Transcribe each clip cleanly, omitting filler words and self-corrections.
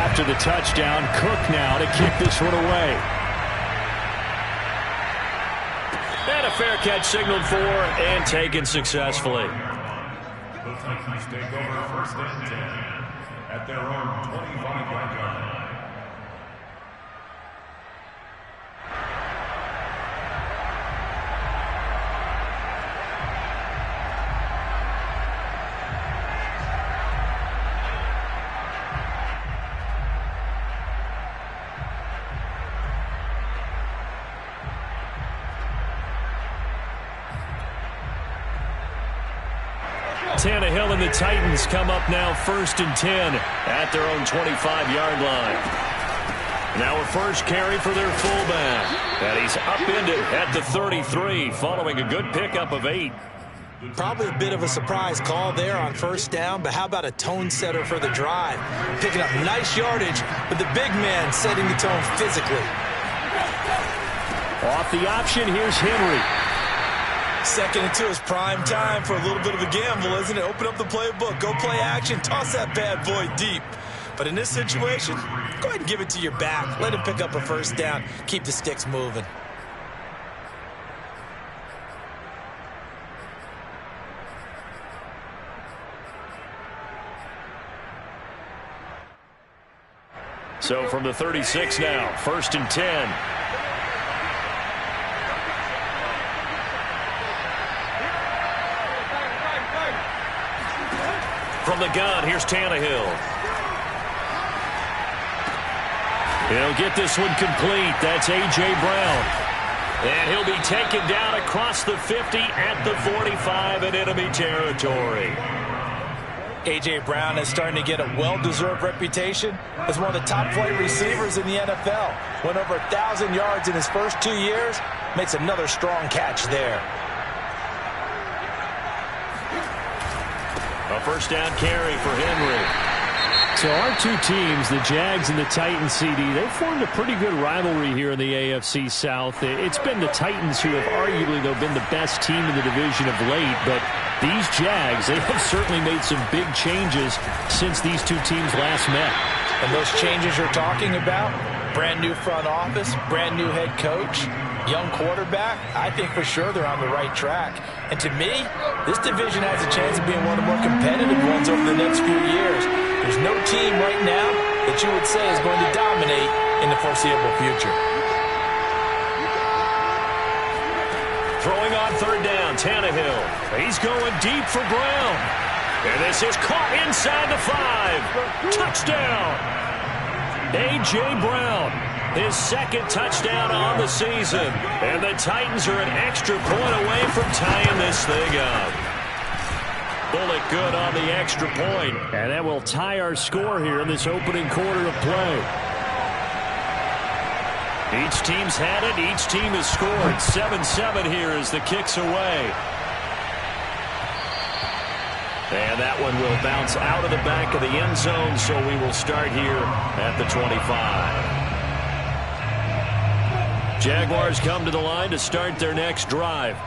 after the touchdown. Cook now to kick this one away. And a fair catch signaled for and taken successfully. The Titans take over first and 10 at their own 25-yard line. Tannehill and the Titans come up now first and 10 at their own 25-yard line. Now a first carry for their fullback. And he's upended at the 33 following a good pickup of 8. Probably a bit of a surprise call there on first down, but how about a tone setter for the drive? Picking up nice yardage, but the big man setting the tone physically. Off the option, here's Henry. Second and 2 is prime time for a little bit of a gamble, isn't it? Open up the playbook, go play action, toss that bad boy deep. But in this situation, go ahead and give it to your back. Let him pick up a first down. Keep the sticks moving. So from the 36 now, first and 10. From the gun, here's Tannehill. He'll get this one complete. That's A.J. Brown. And he'll be taken down across the 50 at the 45 in enemy territory. A.J. Brown is starting to get a well-deserved reputation as one of the top flight receivers in the NFL. Went over 1,000 yards in his first 2 years. Makes another strong catch there. A first down carry for Henry. So our two teams, the Jags and the Titans, CD, they've formed a pretty good rivalry here in the AFC South. It's been the Titans who have arguably, though, been the best team in the division of late. But these Jags, they have certainly made some big changes since these two teams last met. And those changes you're talking about, brand new front office, brand new head coach, young quarterback, I think for sure they're on the right track. And to me, this division has a chance of being one of the more competitive ones over the next few years. There's no team right now that you would say is going to dominate in the foreseeable future. Throwing on third down, Tannehill. He's going deep for Brown. And this is caught inside the 5. Touchdown. A.J. Brown. His second touchdown on the season. And the Titans are an extra point away from tying this thing up. Bullet good on the extra point. And that will tie our score here in this opening quarter of play. Each team's had it. Each team has scored. 7-7 here as the kick's away. And that one will bounce out of the back of the end zone, so we will start here at the 25. Jaguars come to the line to start their next drive.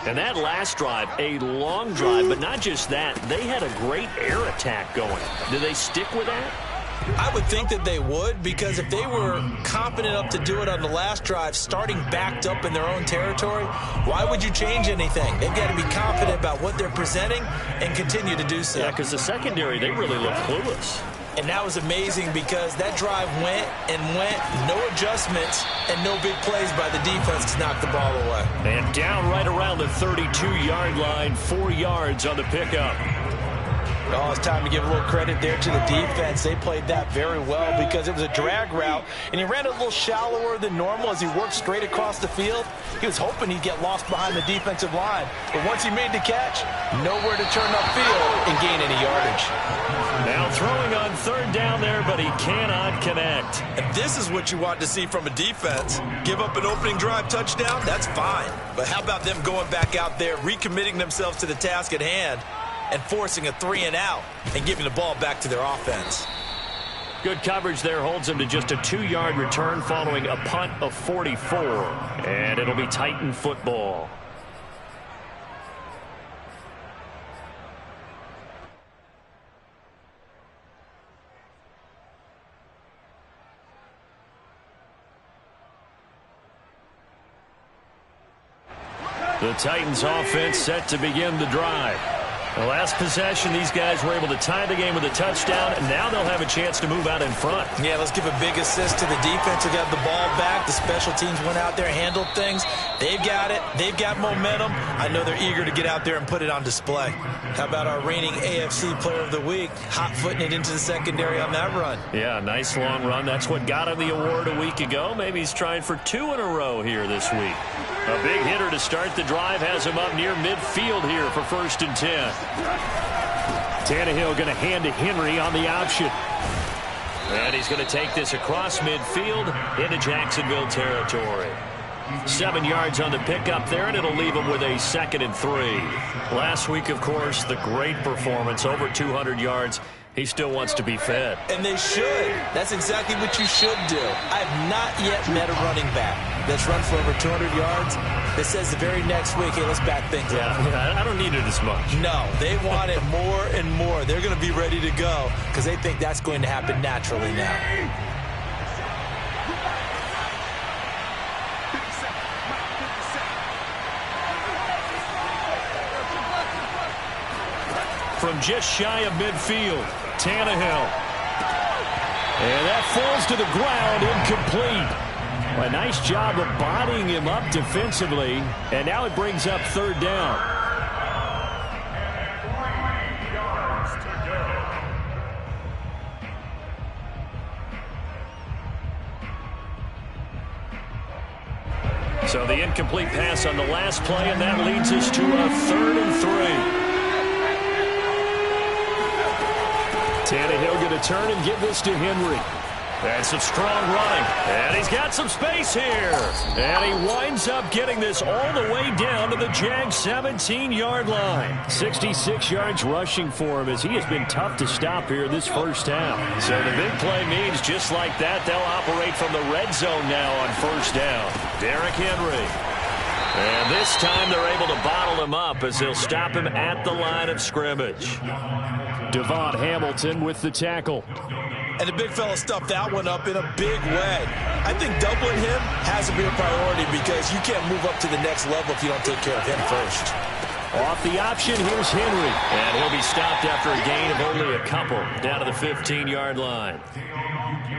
And that last drive, a long drive, but not just that. They had a great air attack going. Do they stick with that? I would think that they would, because if they were confident enough to do it on the last drive, starting backed up in their own territory, why would you change anything? They've got to be confident about what they're presenting and continue to do so. Yeah, because the secondary, they really look clueless. And that was amazing because that drive went and went, no adjustments, and no big plays by the defense to knock the ball away. And down right around the 32-yard line, 4 yards on the pickup. Oh, it's time to give a little credit there to the defense. They played that very well because it was a drag route, and he ran a little shallower than normal as he worked straight across the field. He was hoping he'd get lost behind the defensive line, but once he made the catch, nowhere to turn upfield and gain any yardage. Now throwing on third down there, but he cannot connect. And this is what you want to see from a defense. Give up an opening drive touchdown, that's fine. But how about them going back out there, recommitting themselves to the task at hand, and forcing a 3-and-out and giving the ball back to their offense. Good coverage there holds him to just a 2-yard return following a punt of 44. And it'll be Titan football. The Titans offense set to begin the drive. The last possession, these guys were able to tie the game with a touchdown, and now they'll have a chance to move out in front. Yeah, let's give a big assist to the defense who got the ball back. The special teams went out there, handled things. They've got it. They've got momentum. I know they're eager to get out there and put it on display. How about our reigning AFC Player of the Week, hot-footing it into the secondary on that run? Yeah, nice long run. That's what got him the award a week ago. Maybe he's trying for 2 in a row here this week. A big hitter to start the drive has him up near midfield here for 1st and 10. Tannehill going to hand to Henry on the option. And he's going to take this across midfield into Jacksonville territory. 7 yards on the pickup there, and it'll leave him with a 2nd and 3. Last week, of course, the great performance, over 200 yards. He still wants to be fed. And they should. That's exactly what you should do. I've not yet met a running back that's run for over 200 yards that says the very next week, hey, let's back things up. I don't need it as much. No, they want it more and more. They're going to be ready to go because they think that's going to happen naturally now. From just shy of midfield, Tannehill. And that falls to the ground, incomplete. A nice job of bodying him up defensively, and now it brings up 3rd down. So the incomplete pass on the last play, and that leads us to a 3rd and 3. Tannehill going to turn and give this to Henry. And some strong running. And he's got some space here. And he winds up getting this all the way down to the Jags 17-yard line. 66 yards rushing for him as he has been tough to stop here this first half. So the big play means just like that, they'll operate from the red zone now on 1st down. Derrick Henry. And this time they're able to bottle him up as they'll stop him at the line of scrimmage. Devon Hamilton with the tackle. And the big fella stuffed that one up in a big way. I think doubling him has to be a priority because you can't move up to the next level if you don't take care of him first. Off the option, here's Henry. And he'll be stopped after a gain of only a couple down to the 15-yard line.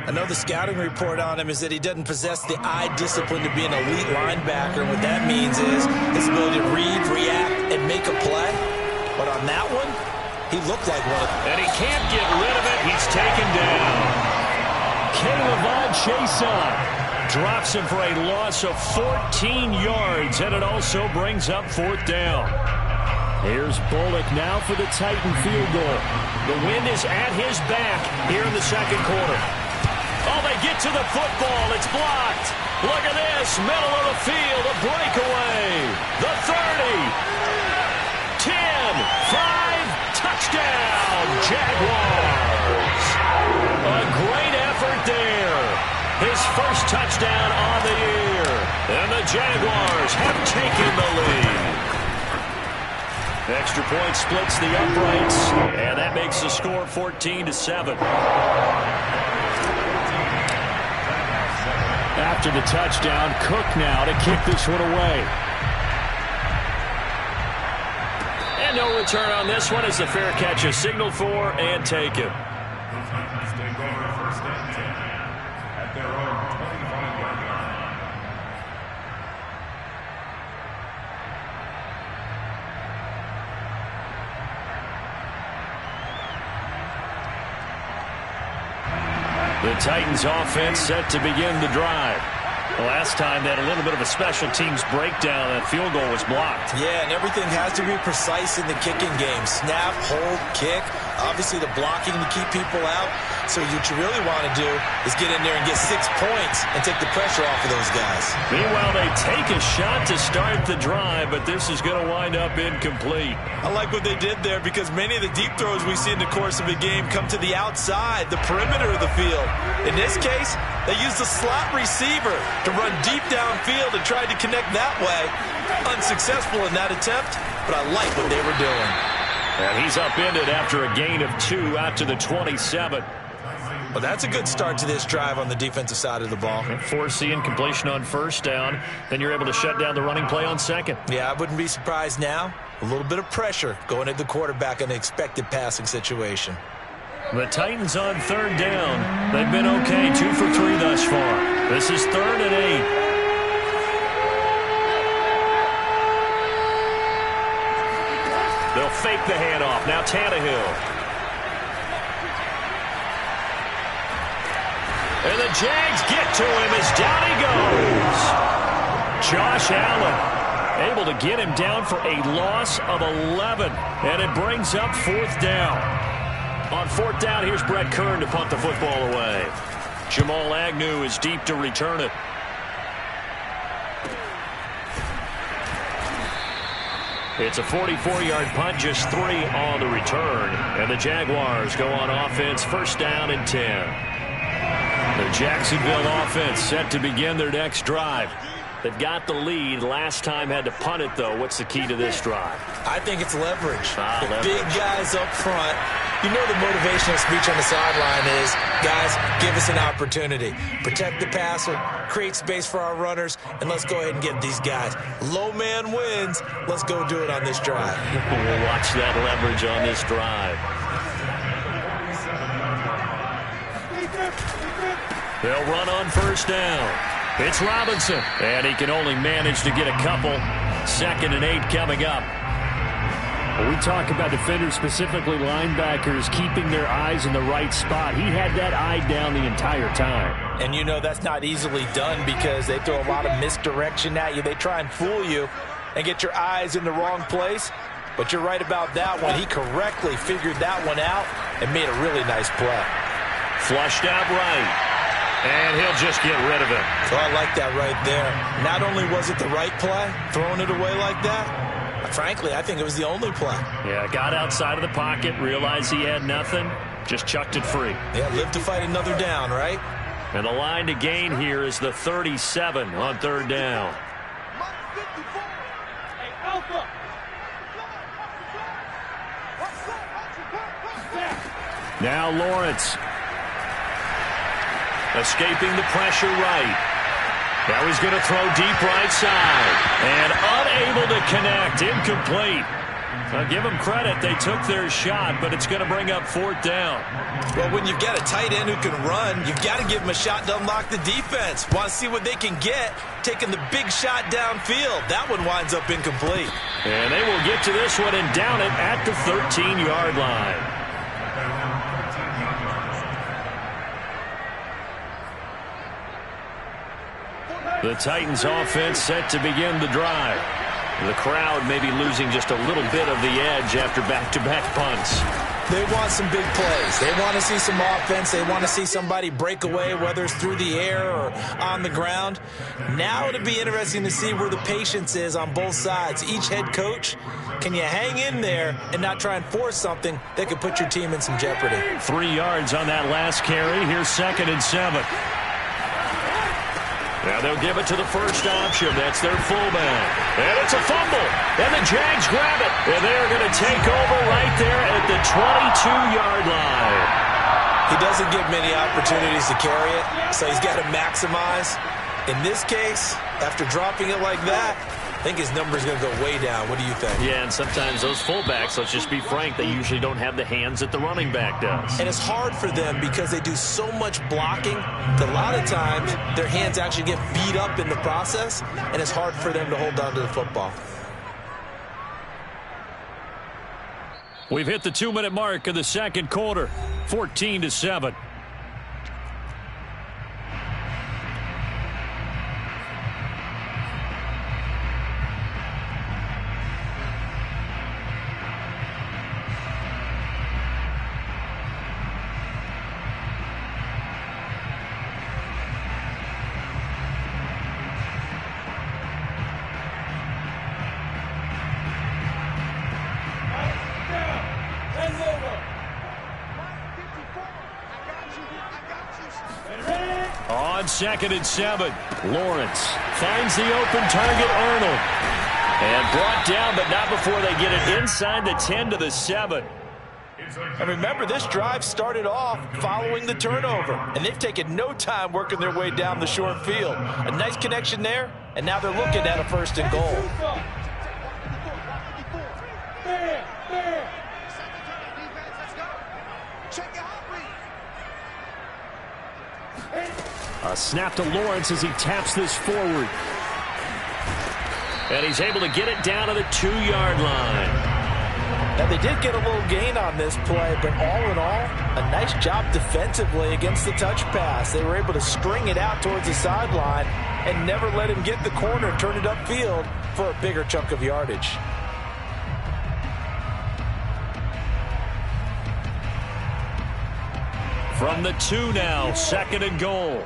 I know the scouting report on him is that he doesn't possess the eye discipline to be an elite linebacker. And what that means is his ability to read, react, and make a play. But on that one, he looked like one. And he can't get rid of it. He's taken down. Caleb Chason drops him for a loss of 14 yards, and it also brings up 4th down. Here's Bullock now for the Titan field goal. The wind is at his back here in the 2nd quarter. Oh, they get to the football. It's blocked. Look at this. Middle of the field. A breakaway. The 30. 10. 5. Touchdown. Jaguars. A great effort there. His first touchdown on the year. And the Jaguars have taken the lead. Extra point splits the uprights. And that makes the score 14-7. After the touchdown, Cook now to kick this one away. And no return on this one as the fair catch is signaled for and taken. The Titans take over 1st and 10 at their own 25-yard line. The Titans offense set to begin the drive. Last time they had a little bit of a special teams breakdown. That field goal was blocked. Yeah, and everything has to be precise in the kicking game. Snap, hold, kick. Obviously the blocking to keep people out. So what you really want to do is get in there and get 6 points and take the pressure off of those guys. Meanwhile, they take a shot to start the drive, but this is going to wind up incomplete. I like what they did there because many of the deep throws we see in the course of a game come to the outside, the perimeter of the field. In this case, they used the slot receiver to run deep downfield and tried to connect that way. Unsuccessful in that attempt, but I like what they were doing. And he's upended after a gain of 2 out to the 27. Well, that's a good start to this drive on the defensive side of the ball. Force the incompletion on first down. Then you're able to shut down the running play on second. Yeah, I wouldn't be surprised now. A little bit of pressure going at the quarterback in an expected passing situation. The Titans on third down. They've been okay, 2 for 3 thus far. This is 3rd and 8. They'll fake the handoff. Now Tannehill. And the Jags get to him as down he goes. Josh Allen able to get him down for a loss of 11. And it brings up 4th down. On 4th down, here's Brett Kern to punt the football away. Jamal Agnew is deep to return it. It's a 44-yard punt, just 3 on the return. And the Jaguars go on offense, 1st down and 10. The Jacksonville offense set to begin their next drive. They've got the lead. Last time had to punt it, though. What's the key to this drive? I think it's leverage. The Leverage. big guys up front. You know the motivational speech on the sideline is, guys, give us an opportunity. Protect the passer, create space for our runners, and let's go ahead and get these guys. Low man wins. Let's go do it on this drive. We'll watch that leverage on this drive. They'll run on 1st down. It's Robinson, and he can only manage to get a couple. 2nd and 8 coming up. When we talk about defenders, specifically linebackers, keeping their eyes in the right spot. He had that eye down the entire time. And you know that's not easily done because they throw a lot of misdirection at you. They try and fool you and get your eyes in the wrong place. But you're right about that one. He correctly figured that one out and made a really nice play. Flushed out right. And he'll just get rid of it. So I like that right there. Not only was it the right play, throwing it away like that, frankly, I think it was the only play. Yeah, got outside of the pocket, realized he had nothing, just chucked it free. Yeah, live to fight another down, right? And the line to gain here is the 37 on 3rd down. Now Lawrence. Escaping the pressure right. Now he's going to throw deep right side. And unable to connect. Incomplete. I'll give them credit. They took their shot, but it's going to bring up 4th down. Well, when you've got a tight end who can run, you've got to give him a shot to unlock the defense. Want to see what they can get, taking the big shot downfield. That one winds up incomplete. And they will get to this one and down it at the 13-yard line. The Titans offense set to begin the drive. The crowd may be losing just a little bit of the edge after back-to-back punts. They want some big plays. They want to see some offense. They want to see somebody break away, whether it's through the air or on the ground. Now it'll be interesting to see where the patience is on both sides. Each head coach, can you hang in there and not try and force something that could put your team in some jeopardy? 3 yards on that last carry. Here's 2nd and 7. Now they'll give it to the first option. That's their fullback. And it's a fumble. And the Jags grab it. And they're going to take over right there at the 22-yard line. He doesn't get many opportunities to carry it, so he's got to maximize. In this case, after dropping it like that, I think his number is going to go way down. What do you think? Yeah, and sometimes those fullbacks, let's just be frank, they usually don't have the hands that the running back does. And it's hard for them because they do so much blocking that a lot of times their hands actually get beat up in the process, and it's hard for them to hold on to the football. We've hit the 2-minute mark of the second quarter, 14-7. On 2nd and 7, Lawrence finds the open target, Arnold. And brought down, but not before they get it inside the 10 to the 7. And remember, this drive started off following the turnover, and they've taken no time working their way down the short field. A nice connection there, and now they're looking at a 1st and goal. A snap to Lawrence as he taps this forward. And he's able to get it down to the 2-yard line. Now, they did get a little gain on this play, but all in all, a nice job defensively against the touch pass. They were able to string it out towards the sideline and never let him get the corner, turn it upfield for a bigger chunk of yardage. From the 2 now, 2nd and goal.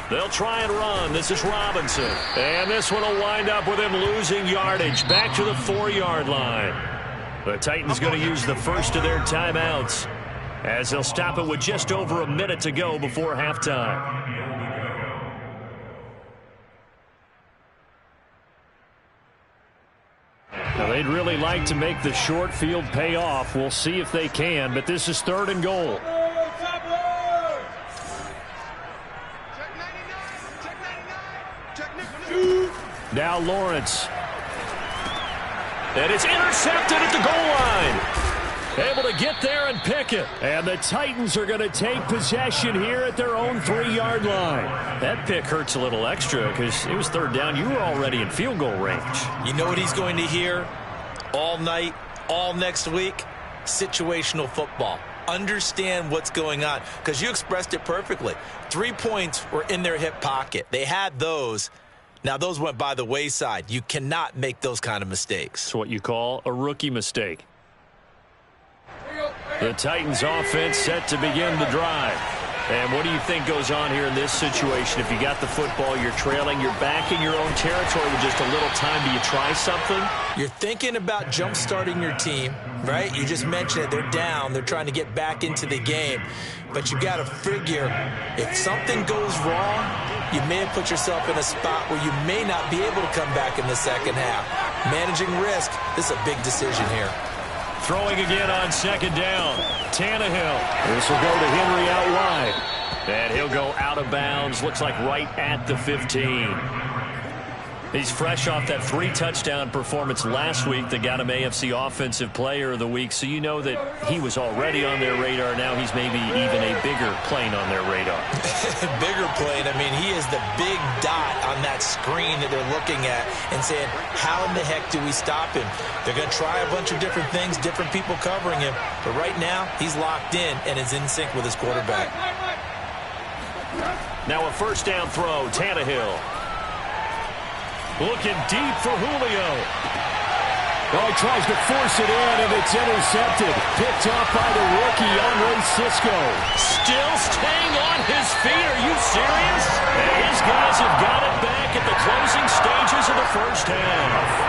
They'll try and run. This is Robinson. And this one will wind up with him losing yardage back to the 4-yard line. The Titans going to use the first of their timeouts as they'll stop it with just over a minute to go before halftime. Now, they'd really like to make the short field pay off. We'll see if they can, but this is 3rd and goal. Now Lawrence. And it's intercepted at the goal line. Able to get there and pick it. And the Titans are going to take possession here at their own 3-yard line. That pick hurts a little extra because it was 3rd down. You were already in field goal range. You know what he's going to hear all night, all next week? Situational football. Understand what's going on, because you expressed it perfectly. 3 points were in their hip pocket. They had those. Now, those went by the wayside. You cannot make those kind of mistakes. It's what you call a rookie mistake. The Titans offense set to begin the drive. And what do you think goes on here in this situation? If you got the football, you're trailing, you're back in your own territory with just a little time. Do you try something? You're thinking about jump-starting your team, right? You just mentioned it. They're down. They're trying to get back into the game. But you got to figure, if something goes wrong, you may have put yourself in a spot where you may not be able to come back in the second half. Managing risk, this is a big decision here. Throwing again on 2nd down. Tannehill. This will go to Henry out wide. And he'll go out of bounds. Looks like right at the 15. He's fresh off that 3-touchdown performance last week that got him AFC Offensive Player of the Week. So you know that he was already on their radar. Now he's maybe even a bigger plane on their radar. Bigger plane. I mean, he is the big dot on that screen that they're looking at and saying, how in the heck do we stop him? They're going to try a bunch of different things, different people covering him. But right now, he's locked in and is in sync with his quarterback. Now a 1st down throw. Tannehill. Looking deep for Julio. Oh, he tries to force it in, and it's intercepted. Picked off by the rookie, Andre Cisco. Still staying on his feet. Are you serious? And his guys have got it back at the closing stages of the 1st half.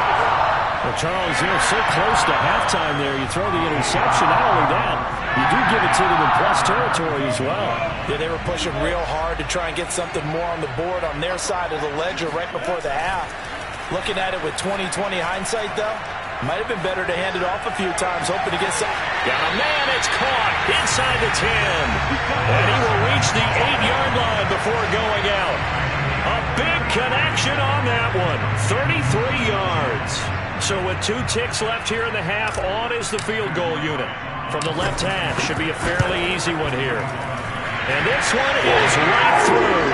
Well, Charles, so close to halftime there. You throw the interception. Not only that, you do give it to them in plus territory as well. Yeah, they were pushing real hard to try and get something more on the board on their side of the ledger right before the half. Looking at it with 20/20 hindsight, though, might have been better to hand it off a few times, hoping to get some. Got a man, it's caught inside the 10. And he will reach the 8-yard line before going out. A big connection on that one. 33 yards. So with 2 ticks left here in the half, on is the field goal unit. From the left half, should be a fairly easy one here. And this one is right through.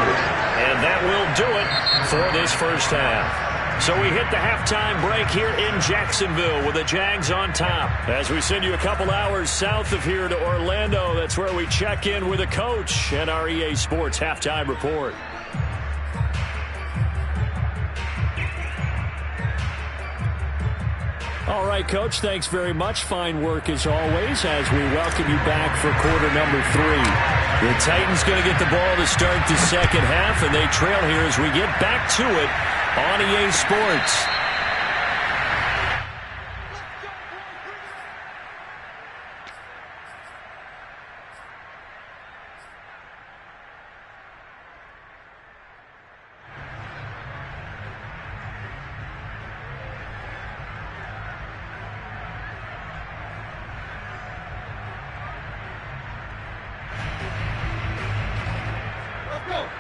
And that will do it for this 1st half. So we hit the halftime break here in Jacksonville with the Jags on top. As we send you a couple hours south of here to Orlando, that's where we check in with the coach and our EA Sports halftime report. All right, Coach, thanks very much. Fine work as always as we welcome you back for quarter number 3. The Titans going to get the ball to start the second half, and they trail here as we get back to it on EA Sports.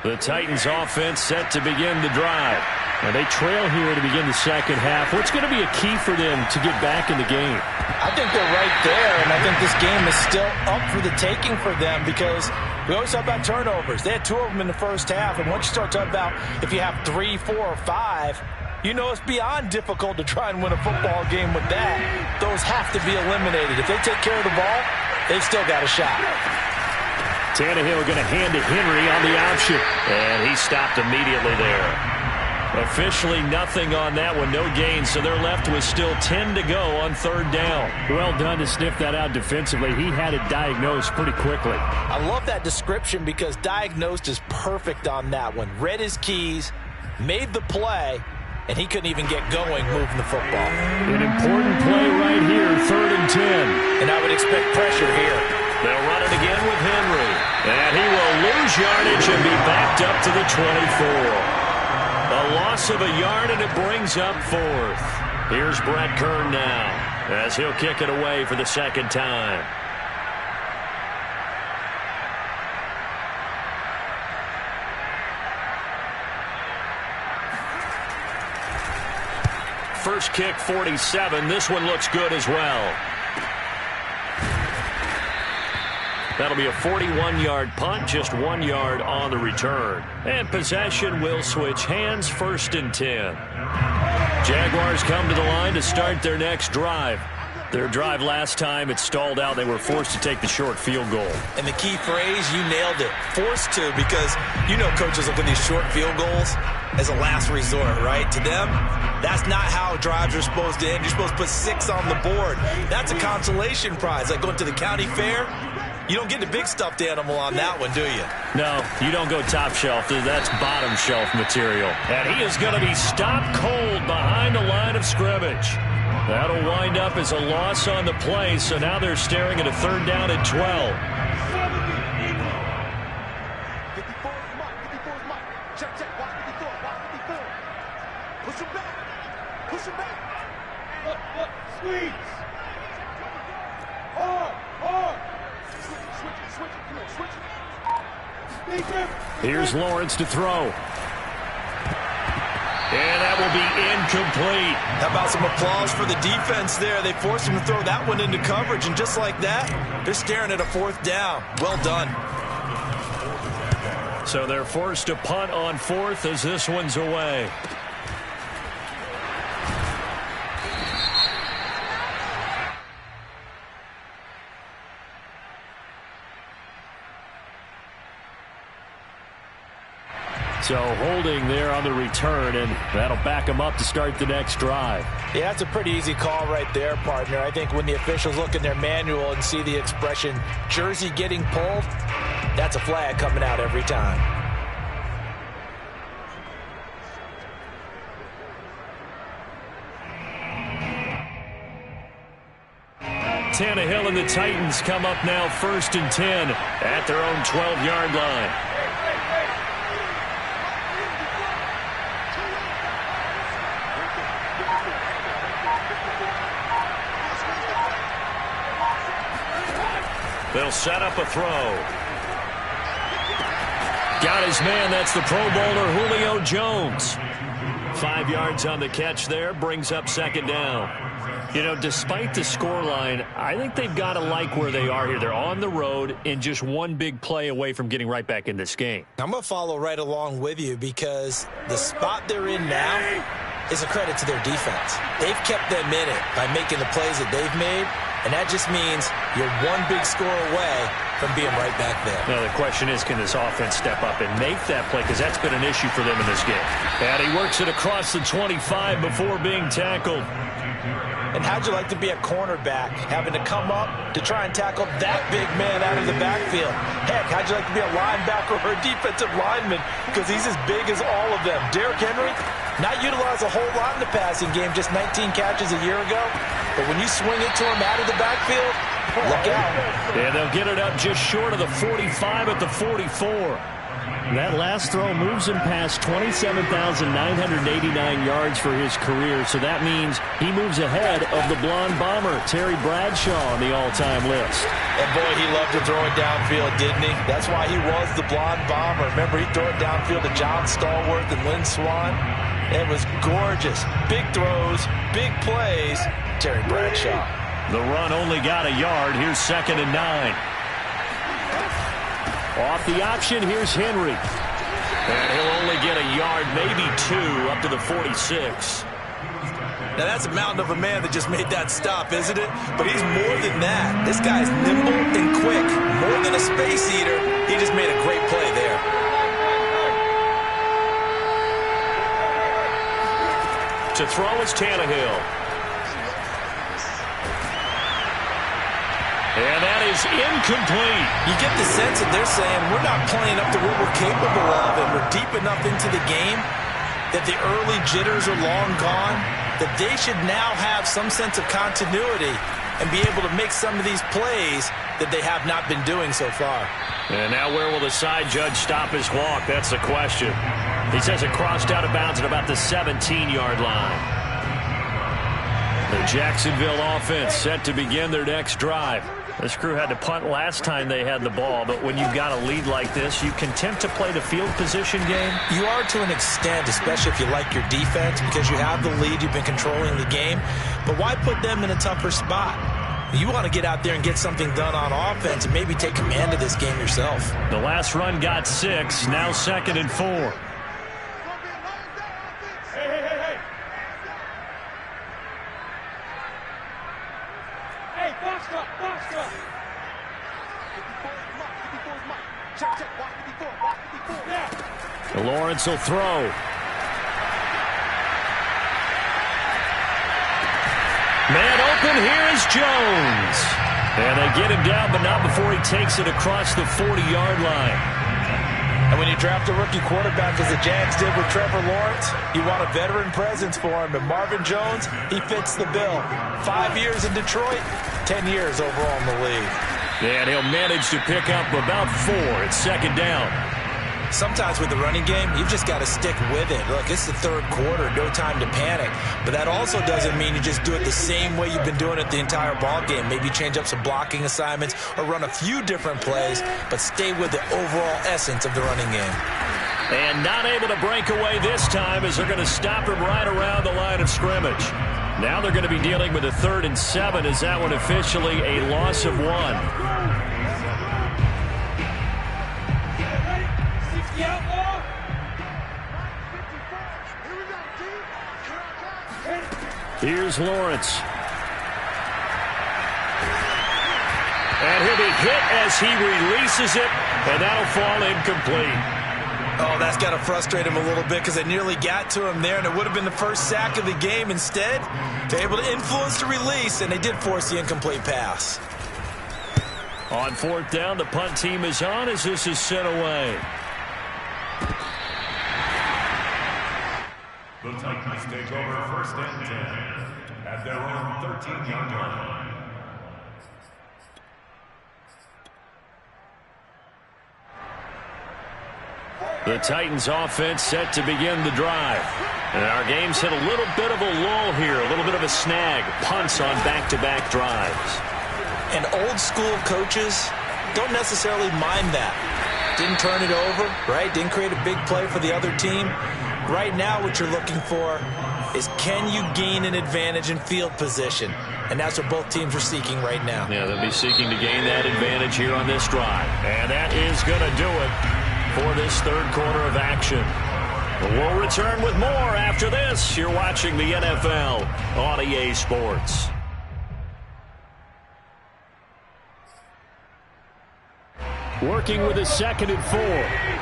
The Titans offense set to begin the drive. And they trail here to begin the second half. What's going to be a key for them to get back in the game? I think they're right there, and I think this game is still up for the taking for them because we always talk about turnovers. They had 2 of them in the first half, and once you start talking about if you have 3, 4, or 5, you know it's beyond difficult to try and win a football game with that. Those have to be eliminated. If they take care of the ball, they've still got a shot. Tannehill going to hand to Henry on the option, and he stopped immediately there. Officially nothing on that one, no gain, so they're left with still 10 to go on third down. Well done to sniff that out defensively. He had it diagnosed pretty quickly. I love that description because diagnosed is perfect on that one. Read his keys, made the play, and he couldn't even get going moving the football. An important play right here, 3rd and 10. And I would expect pressure here. They'll run it again with Henry. And he will lose yardage and be backed up to the 24. A loss of a yard, and it brings up 4th. Here's Brett Kern now as he'll kick it away for the second time. First kick, 47. This one looks good as well. That'll be a 41-yard punt, just 1 yard on the return. And possession will switch hands, 1st and 10. Jaguars come to the line to start their next drive. Their drive last time, it stalled out. They were forced to take the short field goal. And the key phrase, you nailed it. Forced to, because you know coaches look at these short field goals as a last resort, right? To them, that's not how drives are supposed to end. You're supposed to put 6 on the board. That's a consolation prize, like going to the county fair. You don't get the big stuffed animal on that one, do you? No, you don't go top shelf. That's bottom shelf material. And he is going to be stopped cold behind the line of scrimmage. That'll wind up as a loss on the play, so now they're staring at a 3rd down and 12. Push him back. Push him back. Look, squeeze. Hard. Switch it. Come on, switch it. Here's Lawrence to throw. And that will be incomplete. How about some applause for the defense there? They forced him to throw that one into coverage, and just like that, they're staring at a 4th down. Well done. So they're forced to punt on 4th as this one's away. So holding there on the return, and that'll back them up to start the next drive. Yeah, that's a pretty easy call right there, partner. I think when the officials look in their manual and see the expression jersey getting pulled, that's a flag coming out every time. Tannehill and the Titans come up now 1st and 10 at their own 12-yard line. They'll set up a throw. Got his man. That's the Pro Bowler Julio Jones. 5 yards on the catch there. Brings up 2nd down. You know, despite the scoreline, I think they've got to like where they are here. They're on the road and just one big play away from getting right back in this game. I'm going to follow right along with you because the spot they're in now is a credit to their defense. They've kept them in it by making the plays that they've made. And that just means you're one big score away from being right back there. Now, the question is, can this offense step up and make that play? Because that's been an issue for them in this game. And he works it across the 25 before being tackled. And how'd you like to be a cornerback, having to come up to try and tackle that big man out of the backfield? Heck, how'd you like to be a linebacker or a defensive lineman? Because he's as big as all of them. Derrick Henry, not utilized a whole lot in the passing game, just 19 catches a year ago. But when you swing it to him out of the backfield, look out. And they'll get it up just short of the 45 at the 44. That last throw moves him past 27,989 yards for his career, so that means he moves ahead of the blonde bomber, Terry Bradshaw, on the all-time list. And boy, he loved to throw it downfield, didn't he? That's why he was the blonde bomber. Remember, he'd throw it downfield to John Stallworth and Lynn Swann. It was gorgeous. Big throws, big plays. Terry Bradshaw. The run only got a yard. Here's 2nd and 9. Off the option, here's Henry. And he'll only get a yard, maybe 2, up to the 46. Now, that's a mountain of a man that just made that stop, isn't it? But he's more than that. This guy's nimble and quick. More than a space eater. He just made a great play there. To throw is Tannehill. And that is incomplete. You get the sense that they're saying we're not playing up to what we're capable of, and we're deep enough into the game that the early jitters are long gone, that they should now have some sense of continuity and be able to make some of these plays that they have not been doing so far. And now where will the side judge stop his walk? That's the question. He says it crossed out of bounds at about the 17-yard line. The Jacksonville offense set to begin their next drive. This crew had to punt last time they had the ball, but when you've got a lead like this, you content to play the field position game? You are to an extent, especially if you like your defense, because you have the lead, you've been controlling the game. But why put them in a tougher spot? You want to get out there and get something done on offense and maybe take command of this game yourself. The last run got 6, now 2nd and 4. Lawrence will throw. Man open, here is Jones. And they get him down, but not before he takes it across the 40-yard line. And when you draft a rookie quarterback, as the Jags did with Trevor Lawrence, you want a veteran presence for him. And Marvin Jones, he fits the bill. 5 years in Detroit, 10 years overall in the league. And he'll manage to pick up about 4. It's 2nd down. Sometimes with the running game, you've just got to stick with it. Look, it's the 3rd quarter, no time to panic. But that also doesn't mean you just do it the same way you've been doing it the entire ball game. Maybe change up some blocking assignments or run a few different plays, but stay with the overall essence of the running game. And not able to break away this time as they're going to stop him right around the line of scrimmage. Now they're going to be dealing with a 3rd and 7 as that one officially a loss of 1. Here's Lawrence. And he'll be hit as he releases it, and that'll fall incomplete. Oh, that's got to frustrate him a little bit because they nearly got to him there, and it would have been the first sack of the game. Instead, they're able to influence the release, and they did force the incomplete pass. On 4th down, the punt team is on as this is sent away. The Titans take over 1st and 10 at their own 13-yard line. The Titans offense set to begin the drive. And our game's hit a little bit of a lull here, a little bit of a snag. Punts on back-to-back drives. And old school coaches don't necessarily mind that. Didn't turn it over, right? Didn't create a big play for the other team. Right now what you're looking for is can you gain an advantage in field position? And that's what both teams are seeking right now. Yeah, they'll be seeking to gain that advantage here on this drive. And that is going to do it for this 3rd quarter of action. We'll return with more after this. You're watching the NFL on EA Sports. Working with a 2nd and 4.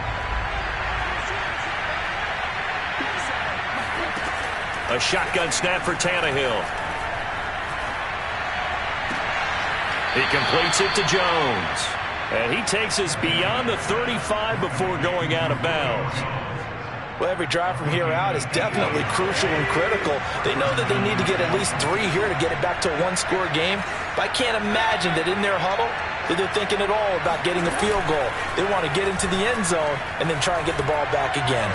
A shotgun snap for Tannehill. He completes it to Jones. And he takes us beyond the 35 before going out of bounds. Well, every drive from here out is definitely crucial and critical. They know that they need to get at least 3 here to get it back to a 1-score game. But I can't imagine that in their huddle, that they're thinking at all about getting a field goal. They want to get into the end zone and then try and get the ball back again.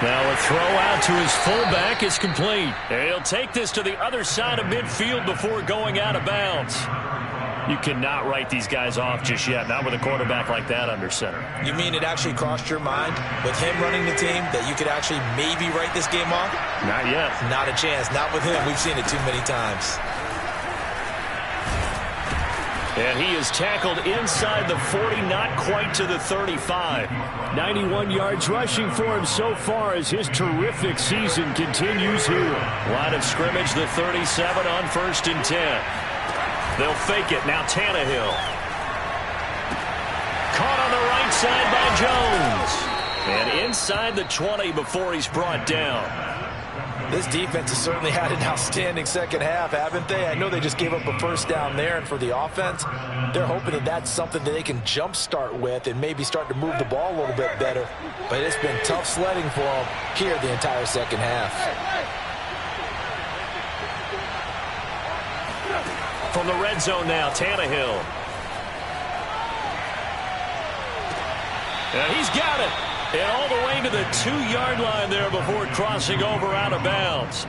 Now a throw out to his fullback is complete. And he'll take this to the other side of midfield before going out of bounds. You cannot write these guys off just yet, not with a quarterback like that under center. You mean it actually crossed your mind with him running the team that you could actually maybe write this game off? Not yet. Not a chance. Not with him. We've seen it too many times. And he is tackled inside the 40, not quite to the 35. 91 yards rushing for him so far as his terrific season continues here. Line of scrimmage, the 37 on 1st and 10. They'll fake it. Now Tannehill. Caught on the right side by Jones. And inside the 20 before he's brought down. This defense has certainly had an outstanding second half, haven't they? I know they just gave up a first down there, and for the offense, they're hoping that that's something that they can jumpstart with and maybe start to move the ball a little bit better. But it's been tough sledding for them here the entire second half. From the red zone now, Tannehill. And he's got it. And all the way to the 2-yard line there before crossing over out of bounds.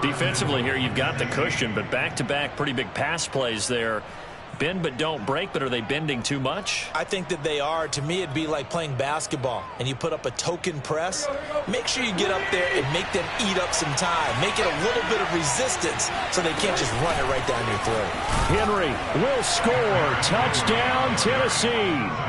Defensively here, you've got the cushion, but back-to-back pretty big pass plays there. Bend but don't break, but are they bending too much? I think that they are. To me, it'd be like playing basketball, and you put up a token press. Make sure you get up there and make them eat up some time. Make it a little bit of resistance so they can't just run it right down your throat. Henry will score. Touchdown, Tennessee.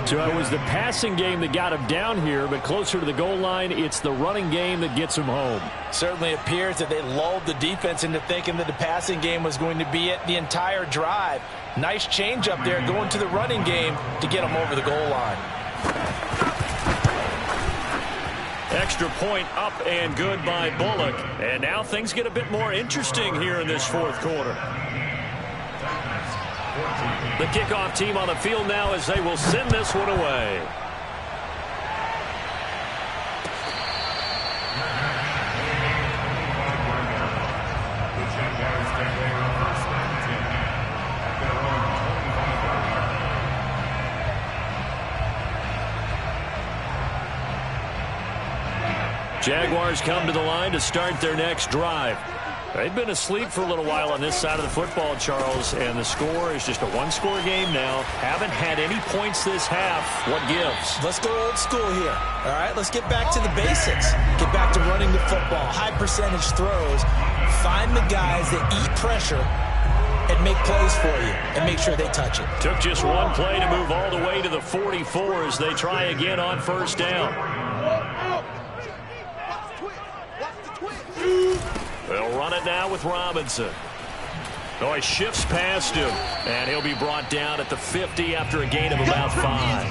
So it was the passing game that got him down here, but closer to the goal line, it's the running game that gets him home. Certainly appears that they lulled the defense into thinking that the passing game was going to be it the entire drive. Nice change up there going to the running game to get them over the goal line. Extra point up and good by Bullock. And now things get a bit more interesting here in this fourth quarter. The kickoff team on the field now as they will send this one away. Jaguars come to the line to start their next drive. They've been asleep for a little while on this side of the football, Charles, and the score is just a one-score game now. Haven't had any points this half. What gives? Let's go old school here. All right, let's get back to the basics. Get back to running the football, high percentage throws. Find the guys that eat pressure and make plays for you and make sure they touch it. Took just one play to move all the way to the 44 as they try again on first down. They'll run it now with Robinson. Oh, he shifts past him, and he'll be brought down at the 50 after a gain of about 5.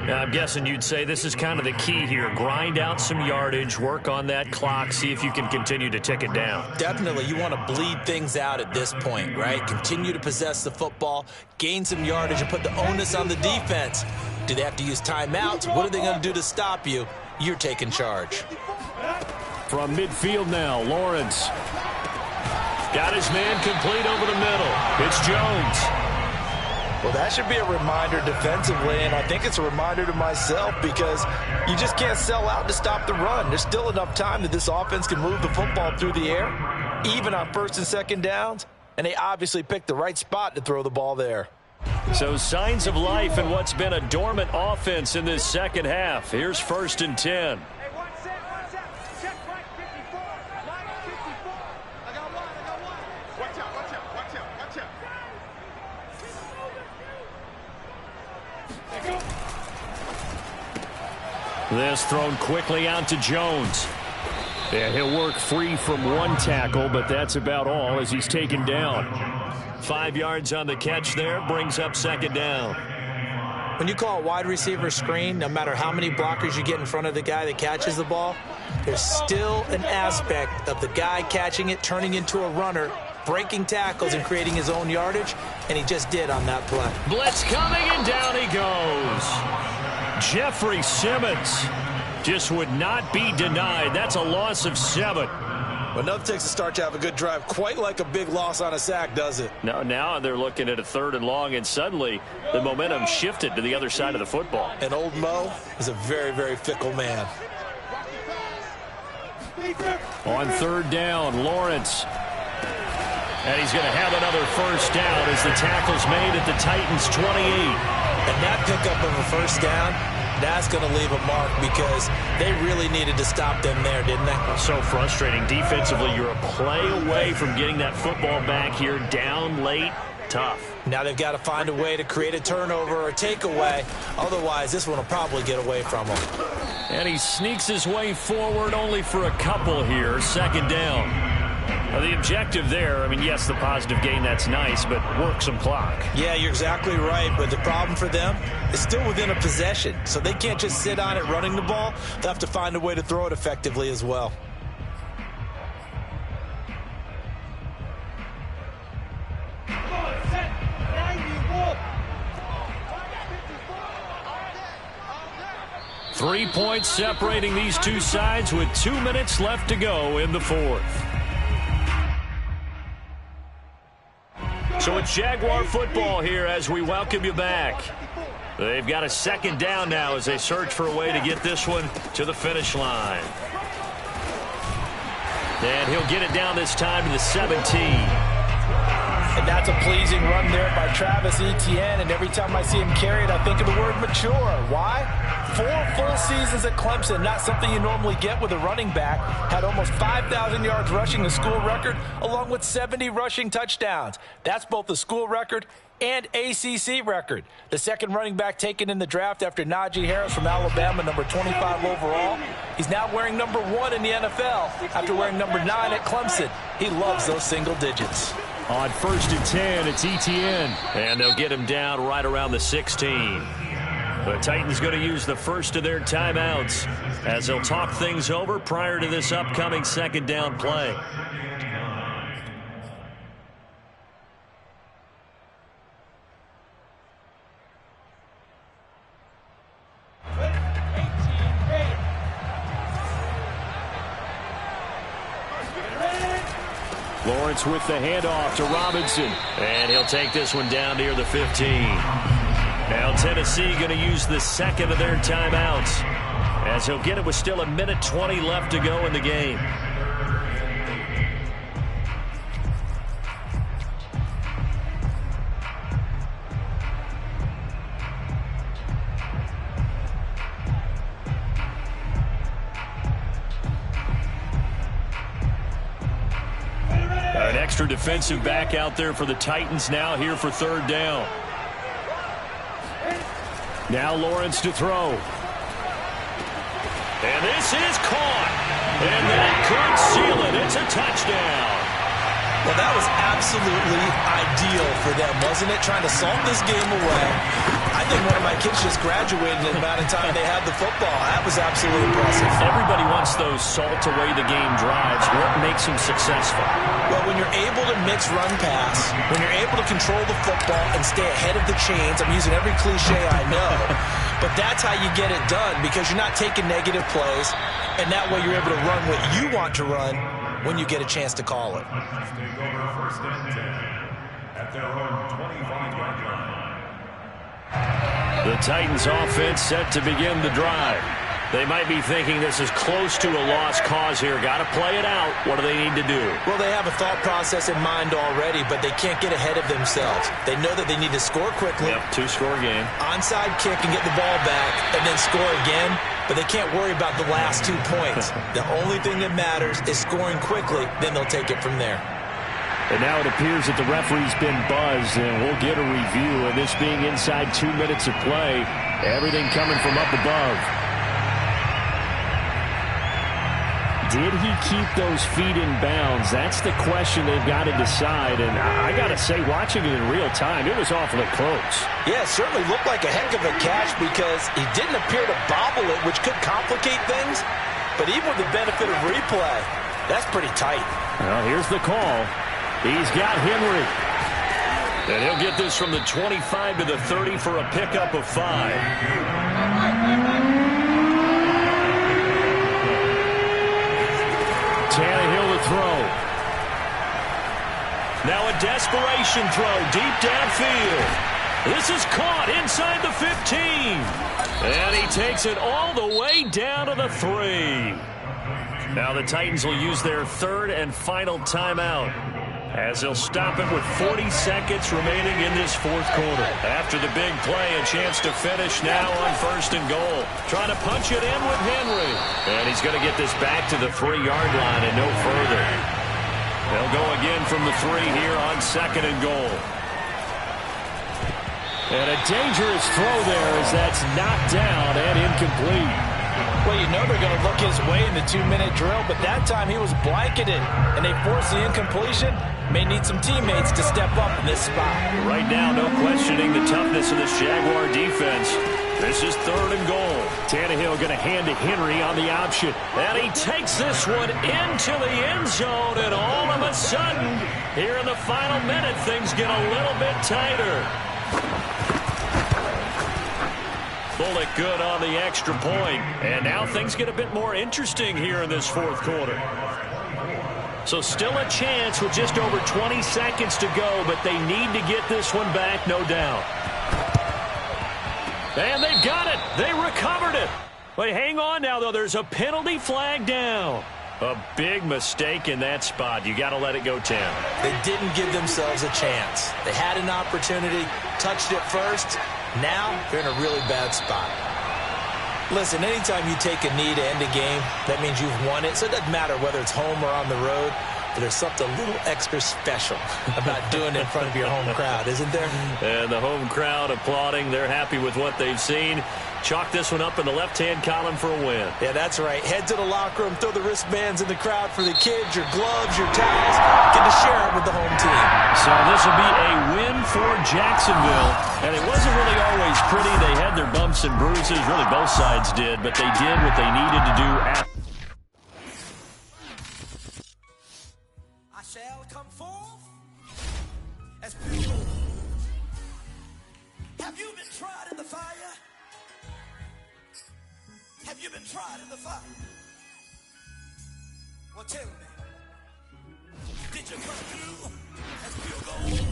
Now, I'm guessing you'd say this is kind of the key here. Grind out some yardage, work on that clock, see if you can continue to tick it down. Definitely. You want to bleed things out at this point, right? Continue to possess the football, gain some yardage, and put the onus on the defense. Do they have to use timeouts? What are they going to do to stop you? You're taking charge. From midfield now, Lawrence. Got his man complete over the middle. It's Jones. Well, that should be a reminder defensively, and I think it's a reminder to myself because you just can't sell out to stop the run. There's still enough time that this offense can move the football through the air, even on first and second downs, and they obviously picked the right spot to throw the ball there. So signs of life in what's been a dormant offense in this second half. Here's 1st and 10. This thrown quickly out to Jones. And he'll work free from one tackle, but that's about all as he's taken down. 5 yards on the catch there, brings up second down. When you call a wide receiver screen, no matter how many blockers you get in front of the guy that catches the ball, there's still an aspect of the guy catching it, turning into a runner, breaking tackles and creating his own yardage, and he just did on that play. Blitz coming, and down he goes. Jeffrey Simmons just would not be denied. That's a loss of 7. Well, nothing takes a start to have a good drive, quite like a big loss on a sack, does it? Now they're looking at a 3rd and long, and suddenly the momentum shifted to the other side of the football. And old Mo is a very, very fickle man. On 3rd down, Lawrence. And he's going to have another first down as the tackle's made at the Titans' 28. And that pickup of a first down, that's going to leave a mark because they really needed to stop them there, didn't they? So frustrating. Defensively, you're a play away from getting that football back here. Down late, tough. Now they've got to find a way to create a turnover or a takeaway. Otherwise, this one will probably get away from them. And he sneaks his way forward only for a couple here. 2nd down. Now the objective there, I mean, yes, the positive gain, that's nice, but work some clock. Yeah, you're exactly right, but the problem for them is still within a possession. So they can't just sit on it running the ball. They'll have to find a way to throw it effectively as well. Three points separating these two sides with 2 minutes left to go in the 4th. So it's Jaguar football here as we welcome you back. They've got a 2nd down now as they search for a way to get this one to the finish line. And he'll get it down this time to the 17. And that's a pleasing run there by Travis Etienne. And every time I see him carry it, I think of the word mature. Why? 4 full seasons at Clemson, not something you normally get with a running back. Had almost 5,000 yards rushing, the school record, along with 70 rushing touchdowns. That's both the school record and ACC record. The 2nd running back taken in the draft after Najee Harris from Alabama, number 25 overall. He's now wearing number 1 in the NFL after wearing number 9 at Clemson. He loves those single digits. On 1st and 10, it's Etienne. And they'll get him down right around the 16. The Titans going to use the first of their timeouts as they'll talk things over prior to this upcoming 2nd down play. Lawrence with the handoff to Robinson. And he'll take this one down near the 15. Now Tennessee going to use the 2nd of their timeouts as he'll get it with still 1:20 left to go in the game. An extra defensive back out there for the Titans now here for 3rd down. Now Lawrence to throw. And this is caught. And that could seal it. It's a touchdown. Well, that was absolutely ideal for them, wasn't it? Trying to salt this game away. I think one of my kids just graduated in the amount of time they had the football. That was absolutely impressive. Everybody wants those salt-away-the-game drives. What makes them successful? Well, when you're able to mix run-pass, when you're able to control the football and stay ahead of the chains, I'm using every cliche I know, but that's how you get it done because you're not taking negative plays, and that way you're able to run what you want to run when you get a chance to call it. Take over 1st and 10 at their own 25-yard line. The Titans offense set to begin the drive. They might be thinking this is close to a lost cause here. Got to play it out. What do they need to do? Well, they have a thought process in mind already, but they can't get ahead of themselves. They know that they need to score quickly. Yep, 2-score game. Onside kick and get the ball back and then score again, but they can't worry about the last 2 points. The only thing that matters is scoring quickly, then they'll take it from there. And now it appears that the referee's been buzzed, and we'll get a review. And this being inside 2 minutes of play, everything coming from up above. Did he keep those feet in bounds? That's the question they've got to decide. And I got to say, watching it in real time, it was awfully close. Yeah, it certainly looked like a heck of a catch because he didn't appear to bobble it, which could complicate things. But even with the benefit of replay, that's pretty tight. Well, here's the call. He's got Henry. And he'll get this from the 25 to the 30 for a pickup of 5. Tannehill to throw. Now a desperation throw deep downfield. This is caught inside the 15. And he takes it all the way down to the 3. Now the Titans will use their third and final timeout, as they'll stop it with 40 seconds remaining in this fourth quarter. After the big play, a chance to finish now on 1st and goal. Trying to punch it in with Henry. And he's going to get this back to the 3-yard line and no further. They'll go again from the 3 here on 2nd and goal. And a dangerous throw there as that's knocked down and incomplete. Well, you know they're going to look his way in the 2-minute drill, but that time he was blanketed, and they forced the incompletion. May need some teammates to step up in this spot. Right now, no questioning the toughness of this Jaguar defense. This is 3rd and goal. Tannehill going to hand to Henry on the option. And he takes this one into the end zone, and all of a sudden, here in the final minute, things get a little bit tighter. Bullock good on the extra point. And now things get a bit more interesting here in this fourth quarter. So still a chance with just over 20 seconds to go, but they need to get this one back, no doubt. And they've got it. They recovered it. But hang on now, though. There's a penalty flag down. A big mistake in that spot. You got to let it go, Tim. They didn't give themselves a chance. They had an opportunity, touched it first. Now they're in a really bad spot. Listen, anytime you take a knee to end a game, that means you've won it. So it doesn't matter whether it's home or on the road. But there's something a little extra special about doing it in front of your home crowd, isn't there? And the home crowd applauding. They're happy with what they've seen. Chalk this one up in the left-hand column for a win. Yeah, that's right. Head to the locker room, throw the wristbands in the crowd for the kids, your gloves, your towels. Get to share it with the home team. So this will be a win for Jacksonville. And it wasn't really always pretty. They had their bumps and bruises. Really, both sides did. But they did what they needed to do after. I shall come forth as pure. Have you been tried in the fire? Have you been tried in the fire? Well, tell me, did you come through as pure gold?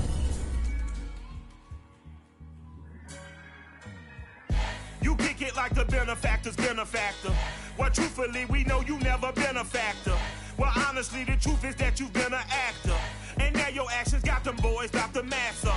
You kick it like the benefactor's benefactor. Well, truthfully, we know you never been a factor. Well, honestly, the truth is that you've been an actor. And now your actions got them boys, got the mass up.